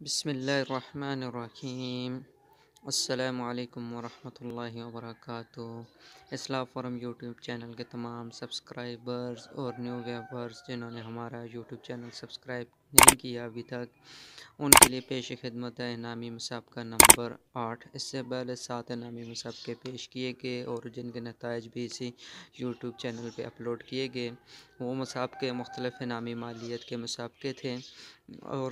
بسم اللہ الرحمن الرحیم۔ السلام علیکم ورحمۃ اللہ وبرکاتہ۔ اصلاح فورم یوٹیوب چینل کے تمام سبسکرائبرز اور نیو ویورز جنہوں نے ہمارا یوٹیوب چینل سبسکرائب نہیں کیا ابھی تک، ان کے لیے پیش خدمت ہے انعامی مسابقہ نمبر 8۔ اس سے پہلے 7 انعامی مسابقے پیش کیے گئے اور جن کے نتائج بھی اسی یوٹیوب چینل پہ اپلوڈ کیے گئے۔ وہ مسابقے مختلف انعامی مالیت کے مسابقے تھے اور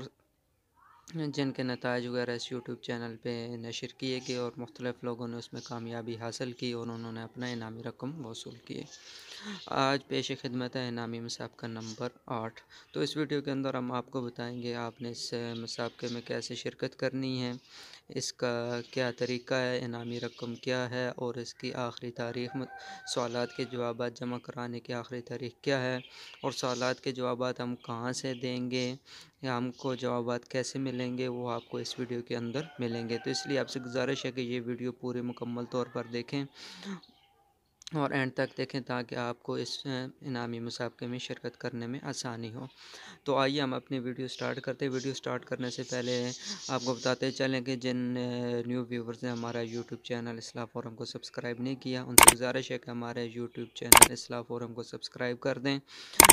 جن کے نتائج وغیرہ اس یوٹیوب چینل پہ نشر کیے گئے اور مختلف لوگوں نے اس میں کامیابی حاصل کی اور انہوں نے اپنا انعامی رقم وصول کیے۔ آج پیش خدمت ہے انعامی مسابقہ نمبر 8۔ تو اس ویڈیو کے اندر ہم آپ کو بتائیں گے آپ نے اس مسابقے میں کیسے شرکت کرنی ہے، اس کا کیا طریقہ ہے، انعامی رقم کیا ہے اور اس کی آخری تاریخ، سوالات کے جوابات جمع کرانے کی آخری تاریخ کیا ہے، اور سوالات کے جوابات ہم کہاں سے دیں گے یا ہم کو جوابات کیسے ملیں گے، وہ آپ کو اس ویڈیو کے اندر ملیں گے۔ تو اس لیے آپ سے گزارش ہے کہ یہ ویڈیو پورے مکمل طور پر دیکھیں اور اینڈ تک دیکھیں تاکہ آپ کو اس انعامی مسابقے میں شرکت کرنے میں آسانی ہو۔ تو آئیے ہم اپنی ویڈیو سٹارٹ کرتے ہیں۔ ویڈیو سٹارٹ کرنے سے پہلے آپ کو بتاتے چلیں کہ جن نیو ویورز نے ہمارا یوٹیوب چینل اصلاح فورم کو سبسکرائب نہیں کیا، ان سے گزارش ہے کہ ہمارے یوٹیوب چینل اصلاح فورم کو سبسکرائب کر دیں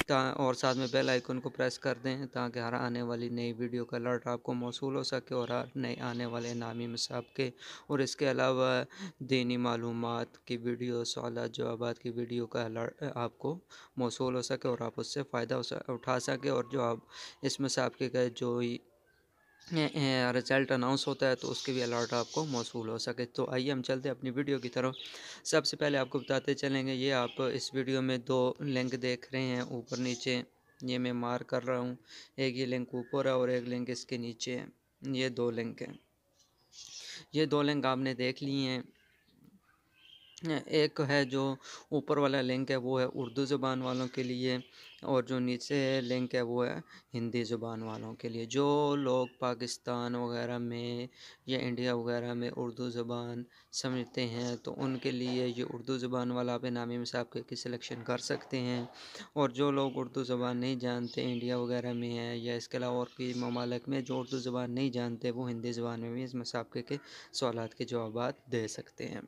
اور ساتھ میں بیل آئیکن کو پریس کر دیں تاکہ ہر آنے والی نئی ویڈیو کا الرٹ آپ کو موصول ہو سکے اور ہر نئے آنے والے انعامی مسابقے اور اس کے علاوہ دینی معلومات کی ویڈیو، سوالات جوابات کی ویڈیو کا الرٹ آپ کو موصول ہو سکے اور آپ اس سے فائدہ اٹھا سکے، اور جو آپ اس مسابقے کا جو رزلٹ اناؤنس ہوتا ہے تو اس کے بھی الرٹ آپ کو موصول ہو سکے۔ تو آئیے ہم چلتے ہیں اپنی ویڈیو کی طرف۔ سب سے پہلے آپ کو بتاتے چلیں گے، یہ آپ اس ویڈیو میں 2 لنک دیکھ رہے ہیں اوپر نیچے، یہ میں مارک کر رہا ہوں، ایک یہ لنک اوپر ہے اور ایک لنک اس کے نیچے ہے۔ یہ 2 لنک ہیں، یہ 2 لنک آپ نے دیکھ لی ہیں۔ ایک ہے جو اوپر والا لنک ہے وہ ہے اردو زبان والوں کے لیے، اور جو نیچے لنک ہے وہ ہے ہندی زبان والوں کے لیے۔ جو لوگ پاکستان وغیرہ میں یا انڈیا وغیرہ میں اردو زبان سمجھتے ہیں تو ان کے لیے یہ اردو زبان والا آپ انعامی مسابقے کی سلیکشن کر سکتے ہیں، اور جو لوگ اردو زبان نہیں جانتے، انڈیا وغیرہ میں ہیں یا اس کے علاوہ اور بھی ممالک میں جو اردو زبان نہیں جانتے، وہ ہندی زبان میں بھی اس مسابقے کے سوالات کے جوابات دے سکتے ہیں۔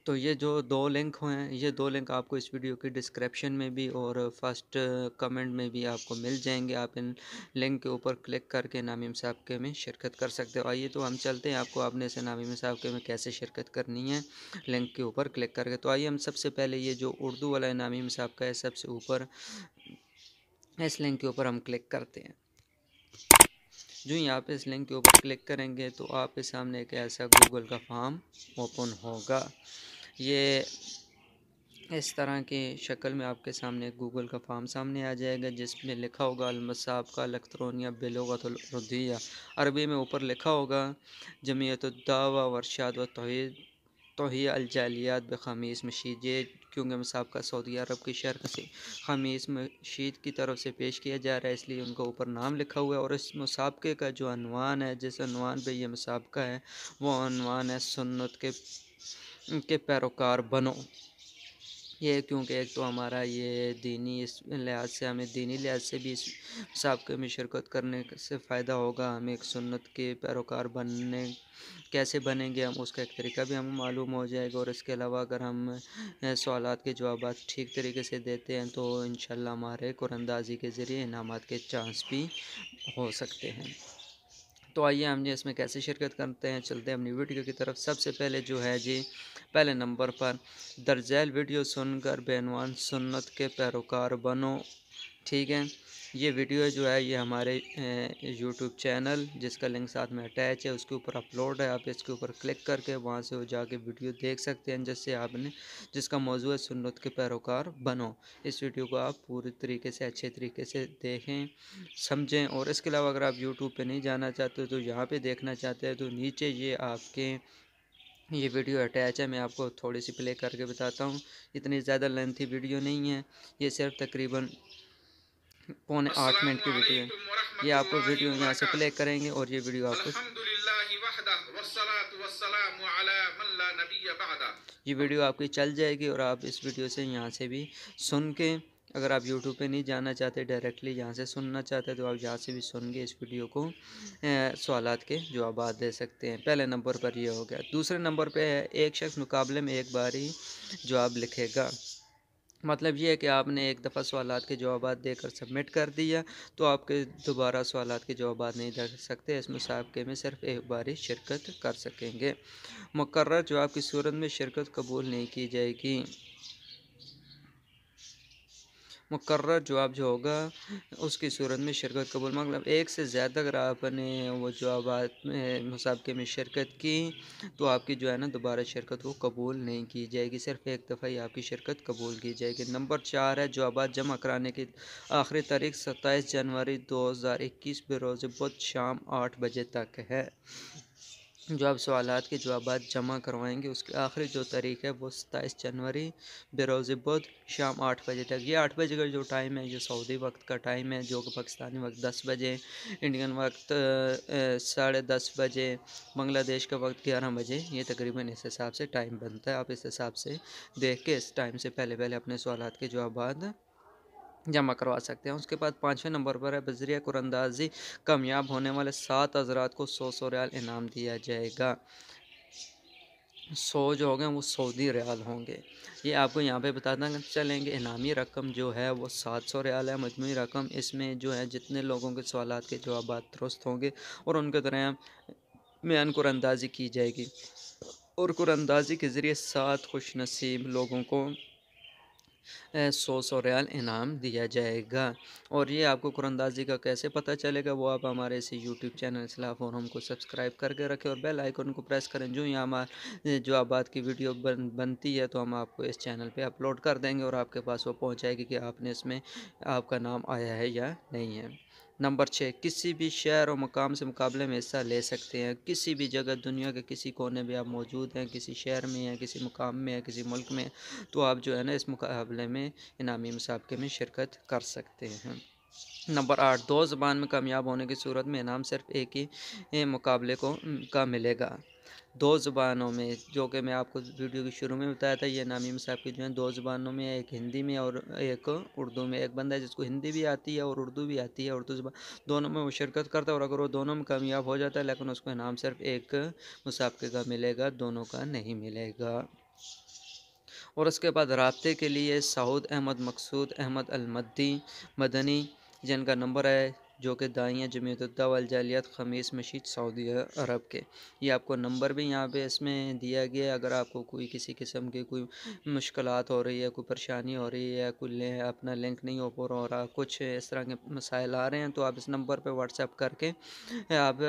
تو یہ جو 2 لنک ہیں، یہ 2 لنک آپ کو اس ویڈیو کی ڈسکرپشن میں بھی اور فرسٹ کمنٹ میں بھی آپ کو مل جائیں گے۔ آپ ان لنک کے اوپر کلک کر کے انعامی مسابقے میں شرکت کر سکتے ہو۔ آئیے تو ہم چلتے ہیں، آپ کو آپ نے اس انعامی مسابقے میں کیسے شرکت کرنی ہے لنک کے اوپر کلک کر کے۔ تو آئیے ہم سب سے پہلے یہ جو اردو والا انعامی مسابقہ ہے سب سے اوپر، اس لنک کے اوپر ہم کلک کرتے ہیں۔ جو ہی آپ اس لنک کے اوپر کلک کریں گے تو آپ کے سامنے ایک ایسا گوگل کا فارم اوپن ہوگا۔ یہ اس طرح کی شکل میں آپ کے سامنے گوگل کا فارم سامنے آ جائے گا جس میں لکھا ہوگا المسابقہ الیکٹرونیہ بلغت الاردیہ، عربی میں اوپر لکھا ہوگا جمعیت الدعوہ وارشاد و توحیہ الجالیات بخمیس مشید۔ یہ کیونکہ مسابقہ سعودی عرب کی شرق سے خمیس مشید کی طرف سے پیش کیا جا رہا ہے، اس لیے ان کا اوپر نام لکھا ہوا ہے، اور اس مسابقے کا جو عنوان ہے، جس عنوان پہ یہ مسابقہ ہے، وہ عنوان ہے سنت کے پیروکار بنو۔ یہ کیونکہ ایک تو ہمارا یہ دینی اس لحاظ سے، ہمیں دینی لحاظ سے بھی اس مسابقے میں شرکت کرنے سے فائدہ ہوگا، ہمیں ایک سنت کے پیروکار بننے کیسے بنیں گے، ہم اس کا ایک طریقہ بھی ہمیں معلوم ہو جائے گا، اور اس کے علاوہ اگر ہم سوالات کے جوابات ٹھیک طریقے سے دیتے ہیں تو انشاءاللہ ہمارے قرآن اندازی کے ذریعے انعامات کے چانس بھی ہو سکتے ہیں۔ تو آئیے ہم اس میں کیسے شرکت کرتے ہیں، چلتے ہیں اپنی ویڈیو کی طرف۔ سب سے پہلے جو ہے جی، پہلے نمبر پر درج ذیل ویڈیو سن کر بعنوان سنت کے پیروکار بنو، ٹھیک ہے۔ یہ ویڈیو جو ہے یہ ہمارے یوٹیوب چینل جس کا لنک ساتھ میں اٹیچ ہے اس کے اوپر اپلوڈ ہے، آپ اس کے اوپر کلک کر کے وہاں سے جا کے ویڈیو دیکھ سکتے ہیں جس کا موضوع ہے سنت کے پیروکار بنو۔ اس ویڈیو کو آپ پوری طریقے سے اچھے طریقے سے دیکھیں، سمجھیں، اور اس کے علاوہ اگر آپ یوٹیوب پہ نہیں جانا چاہتے تو یہاں پہ دیکھنا چاہتے ہیں تو نیچے یہ آپ کے یہ ویڈیو اٹیچ ہے، میں آپ کو تھوڑی سی پلے کر کے بتاتا ہوں۔ اتنی زیادہ لینتھی ویڈیو نہیں ہے، یہ صرف تقریباً 7.25 منٹ کی ویڈیو ہے۔ یہ آپ کو ویڈیو یہاں سے پلے کریں گے اور یہ ویڈیو آپ کو یہ ویڈیو آپ کی چل جائے گی، اور آپ اس ویڈیو سے یہاں سے بھی سن کے اگر آپ یوٹیوب پہ نہیں جانا چاہتے، ڈائریکٹلی یہاں سے سننا چاہتے تو آپ یہاں سے بھی سن کے اس ویڈیو کو سوالات کے جوابات دے سکتے ہیں۔ پہلے نمبر پر یہ ہو گیا۔ دوسرے نمبر پہ ہے ایک شخص مقابلے میں ایک بار ہی جواب لکھے گا۔ مطلب یہ ہے کہ آپ نے ایک دفعہ سوالات کے جوابات دے کر سبمٹ کر دیا تو آپ کے دوبارہ سوالات کے جوابات نہیں دے سکتے، اس مسابقے میں صرف ایک بار ہی شرکت کر سکیں گے۔ مقرر جواب کی صورت میں شرکت قبول نہیں کی جائے گی۔ مقرر جواب جو ہوگا اس کی صورت میں شرکت قبول، مطلب ایک سے زیادہ اگر آپ نے وہ جوابات میں مسابقے میں شرکت کی تو آپ کی جو ہے نا دوبارہ شرکت وہ قبول نہیں کی جائے گی، صرف ایک دفعہ ہی آپ کی شرکت قبول کی جائے گی۔ نمبر 4 ہے جوابات جمع کرانے کی آخری تاریخ 27 جنوری 2021 بروز بدھ شام 8 بجے تک ہے۔ جو آپ سوالات کے جوابات جمع کروائیں گے اس کی آخری جو تاریخ ہے وہ 27 جنوری بروز بدھ شام 8 بجے تک۔ یہ 8 بجے کا جو ٹائم ہے یہ سعودی وقت کا ٹائم ہے، جو کہ پاکستانی وقت 10 بجے، انڈین وقت 10:30 بجے، بنگلہ دیش کا وقت 11 بجے، یہ تقریباً اس حساب سے ٹائم بنتا ہے۔ آپ اس حساب سے دیکھ کے اس ٹائم سے پہلے اپنے سوالات کے جوابات جمع کروا سکتے ہیں۔ اس کے بعد 5ویں نمبر پر ہے بذریعہ قراندازی کامیاب ہونے والے 7 حضرات کو 100 ریال انعام دیا جائے گا۔ 100 جو ہوگے وہ سعودی ریال ہوں گے۔ یہ آپ کو یہاں پہ بتانا چلیں گے انعامی رقم جو ہے وہ 700 ریال ہے۔ مجموعی رقم اس میں جو ہے جتنے لوگوں کے سوالات کے جوابات درست ہوں گے اور ان کے درمیان قراندازی کی جائے گی اور قراندازی کے ذریعے 7 خوش نصیب لوگوں کو 100 ریال انعام دیا جائے گا۔ اور یہ آپ کو قراندازی کا کیسے پتہ چلے گا، وہ آپ ہمارے اسی یوٹیوب چینل اصلاح فورم کو سبسکرائب کر کے رکھیں اور بیل آئیکن کو پریس کریں۔ جو یہاں ہمارے جوابات کی ویڈیو بنتی ہے تو ہم آپ کو اس چینل پہ اپلوڈ کر دیں گے اور آپ کے پاس وہ پہنچ جائے گی کہ آپ نے اس میں آپ کا نام آیا ہے یا نہیں ہے۔ نمبر 6 کسی بھی شہر و مقام سے مقابلے میں حصہ لے سکتے ہیں۔ کسی بھی جگہ دنیا کے کسی کونے میں آپ موجود ہیں، کسی شہر میں ہیں، کسی مقام میں ہیں، کسی ملک میں، تو آپ جو ہے نا اس مقابلے میں انعامی مسابقے میں شرکت کر سکتے ہیں۔ نمبر 8 دو زبان میں کامیاب ہونے کی صورت میں انعام صرف ایک ہی مقابلے کا ملے گا۔ 2 زبانوں میں، جو کہ میں آپ کو ویڈیو کے شروع میں بتایا تھا، یہ انعامی مسابقے جو ہیں 2 زبانوں میں، ایک ہندی میں اور ایک اردو میں۔ ایک بندہ ہے جس کو ہندی بھی آتی ہے اور اردو بھی آتی ہے، اردو زبان دونوں میں وہ شرکت کرتا ہے اور اگر وہ دونوں میں کامیاب ہو جاتا ہے لیکن اس کو انعام صرف ایک مسابقے کا ملے گا، دونوں کا نہیں ملے گا۔ اور اس کے بعد رابطے کے لیے سعود احمد مقصود احمد مدنی جن کا نمبر ہے جو کہ داعی ہیں جمعیت الدعوہ الجالیات خمیس مشید سعودی عرب کے، یہ آپ کو نمبر بھی یہاں پہ اس میں دیا گیا ہے۔ اگر آپ کو کوئی کسی قسم کی کوئی مشکلات ہو رہی ہے، کوئی پریشانی ہو رہی ہے، کوئی اپنا لنک نہیں ہو رہا، کچھ اس طرح کے مسائل آ رہے ہیں تو آپ اس نمبر پہ واٹس ایپ کر کے آپ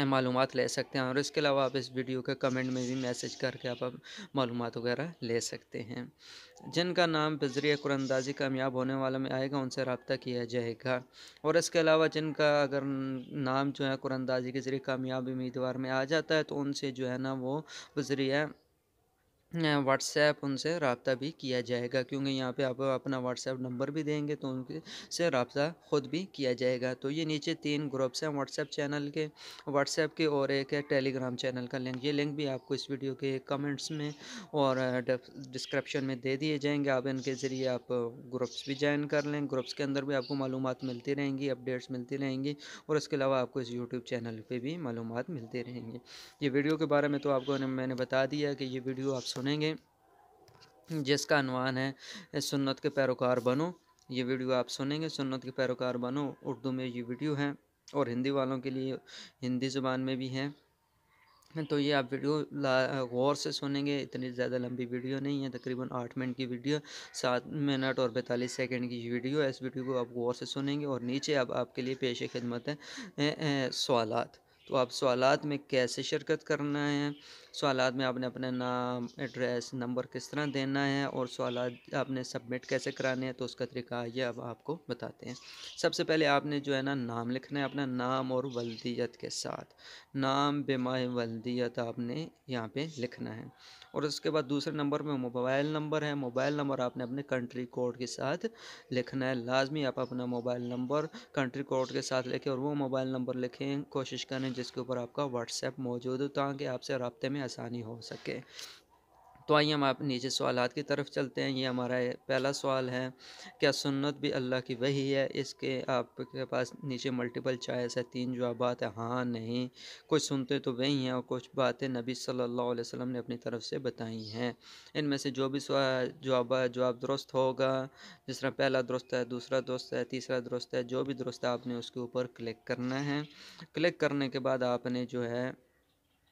معلومات لے سکتے ہیں اور اس کے علاوہ آپ اس ویڈیو کے کمنٹ میں بھی میسج کر کے آپ معلومات وغیرہ لے سکتے ہیں۔ جن کا نام بذریعہ قراندازی کامیاب ہونے والا میں آئے گا ان سے رابطہ کیا جائے گا۔ اور اس کے علاوہ جن کا اگر نام جو ہے قراندازی کے ذریعے کامیاب امیدوار میں آ جاتا ہے تو ان سے جو ہے نا وہ بذریعہ واٹس ایپ ان سے رابطہ بھی کیا جائے گا، کیونکہ یہاں پہ آپ اپنا واٹس ایپ نمبر بھی دیں گے تو ان سے رابطہ خود بھی کیا جائے گا۔ تو یہ نیچے 3 گروپس ہیں واٹس ایپ چینل کے، واٹس ایپ کے، اور ایک ہے ٹیلی گرام چینل کا لنک۔ یہ لنک بھی آپ کو اس ویڈیو کے کمنٹس میں اور ڈسکرپشن میں دے دیے جائیں گے۔ آپ ان کے ذریعے آپ گروپس بھی جوائن کر لیں، گروپس کے اندر بھی آپ کو معلومات ملتی رہیں گی، اپڈیٹس ملتی رہیں گی اور اس کے علاوہ آپ کو اس یوٹیوب چینل پہ بھی معلومات ملتی رہیں گی۔ یہ ویڈیو کے بارے میں تو آپ کو میں نے بتا دیا کہ یہ ویڈیو آپ سنیں گے جس کا عنوان ہے سنت کے پیروکار بنو۔ یہ ویڈیو آپ سنیں گے سنت کے پیروکار بنو، اردو میں یہ ویڈیو ہے اور ہندی والوں کے لیے ہندی زبان میں بھی ہے۔ تو یہ آپ ویڈیو غور سے سنیں گے، اتنی زیادہ لمبی ویڈیو نہیں ہے، تقریباً 8 منٹ کی ویڈیو، 7 منٹ اور 42 سیکنڈ کی ویڈیو ہے۔ اس ویڈیو کو آپ غور سے سنیں گے اور نیچے اب آپ کے لیے پیش خدمت ہے سوالات۔ تو آپ سوالات میں کیسے شرکت کرنا ہے، سوالات میں آپ نے اپنا نام، ایڈریس، نمبر کس طرح دینا ہے اور سوالات آپ نے سبمٹ کیسے کرانے ہیں تو اس کا طریقہ یہ اب آپ کو بتاتے ہیں۔ سب سے پہلے آپ نے جو ہے نا نام لکھنا ہے، اپنا نام اور ولدیت کے ساتھ، نام بمائے ولدیت آپ نے یہاں پہ لکھنا ہے۔ اور اس کے بعد دوسرے نمبر میں موبائل نمبر ہے، موبائل نمبر آپ نے اپنے کنٹری کوڈ کے ساتھ لکھنا ہے۔ لازمی آپ اپنا موبائل نمبر کنٹری کوڈ کے ساتھ لکھیں اور وہ موبائل نمبر لکھیں، کوشش کریں جس کے اوپر آپ کا واٹس ایپ موجود ہو تاکہ آپ سے رابطے میں آسانی ہو سکے۔ تو آئیے ہم آپ نیچے سوالات کی طرف چلتے ہیں۔ یہ ہمارا پہلا سوال ہے، کیا سنت بھی اللہ کی وحی ہے؟ اس کے آپ کے پاس نیچے ملٹیپل چوائس ہے، 3 جوابات ہیں، ہاں، نہیں۔ کچھ سنتے تو وہی ہیں اور کچھ باتیں نبی صلی اللہ علیہ وسلم نے اپنی طرف سے بتائی ہیں۔ ان میں سے جو بھی جواب درست ہوگا، جس طرح پہلا درست ہے، دوسرا درست ہے، تیسرا درست ہے، جو بھی درست ہے آپ نے اس کے اوپر کلک کرنا ہے۔ کلک کرنے کے بعد آپ نے جو ہے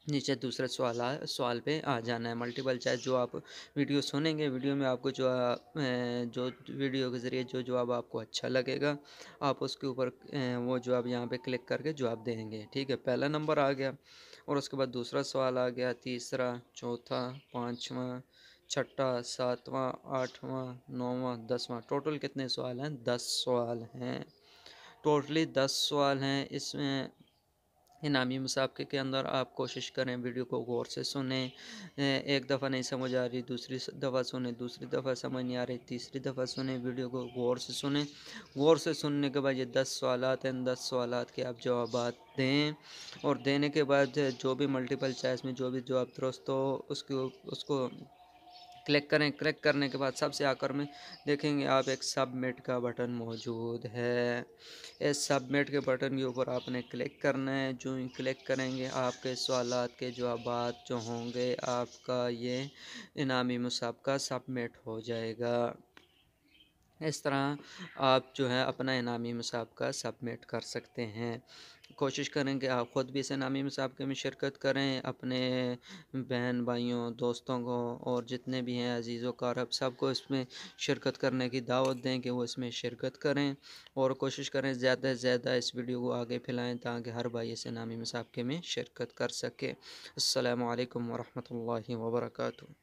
نیچے دوسرے سوال پہ آ جانا ہے۔ ملٹیپل چوائس جو آپ ویڈیو سنیں گے، ویڈیو میں آپ کو جو ویڈیو کے ذریعے جو جواب آپ کو اچھا لگے گا، آپ اس کے اوپر وہ جواب یہاں پہ کلک کر کے جواب دیں گے، ٹھیک ہے۔ پہلا نمبر آ گیا اور اس کے بعد دوسرا سوال آ گیا، تیسرا، چوتھا، پانچواں، چھٹا، ساتواں، آٹھواں، نواں، 10واں۔ ٹوٹل کتنے سوال ہیں؟ 10 سوال ہیں، ٹوٹلی 10 سوال ہیں۔ اس میں انعامی مسابقے کے اندر آپ کوشش کریں ویڈیو کو غور سے سنیں، ایک دفعہ نہیں سمجھ آ رہی دوسری دفعہ سنیں، دوسری دفعہ سمجھ نہیں آ رہی تیسری دفعہ سنیں، ویڈیو کو غور سے سنیں۔ غور سے سننے کے بعد یہ 10 سوالات ہیں، 10 سوالات کے آپ جوابات دیں، اور دینے کے بعد جو بھی ملٹیپل چوائس میں جو بھی جواب درست ہو اس کو کلک کریں۔ کلک کرنے کے بعد سب سے آخر میں دیکھیں گے آپ ایک سبمٹ کا بٹن موجود ہے، اس سبمٹ کے بٹن کے اوپر آپ نے کلک کرنا ہے۔ جو ہی کلک کریں گے آپ کے سوالات کے جوابات جو ہوں گے، آپ کا یہ انعامی مسابقہ سبمٹ ہو جائے گا۔ اس طرح آپ جو ہے اپنا انعامی مسابقہ سبمٹ کر سکتے ہیں۔ کوشش کریں کہ آپ خود بھی اس انعامی مسابقے میں شرکت کریں، اپنے بہن بھائیوں، دوستوں کو اور جتنے بھی ہیں عزیز و اقارب سب کو اس میں شرکت کرنے کی دعوت دیں کہ وہ اس میں شرکت کریں، اور کوشش کریں زیادہ سے زیادہ اس ویڈیو کو آگے پھیلائیں تاکہ ہر بھائی اس انعامی مسابقے میں شرکت کر سکے۔ السلام علیکم ورحمۃ اللہ وبرکاتہ۔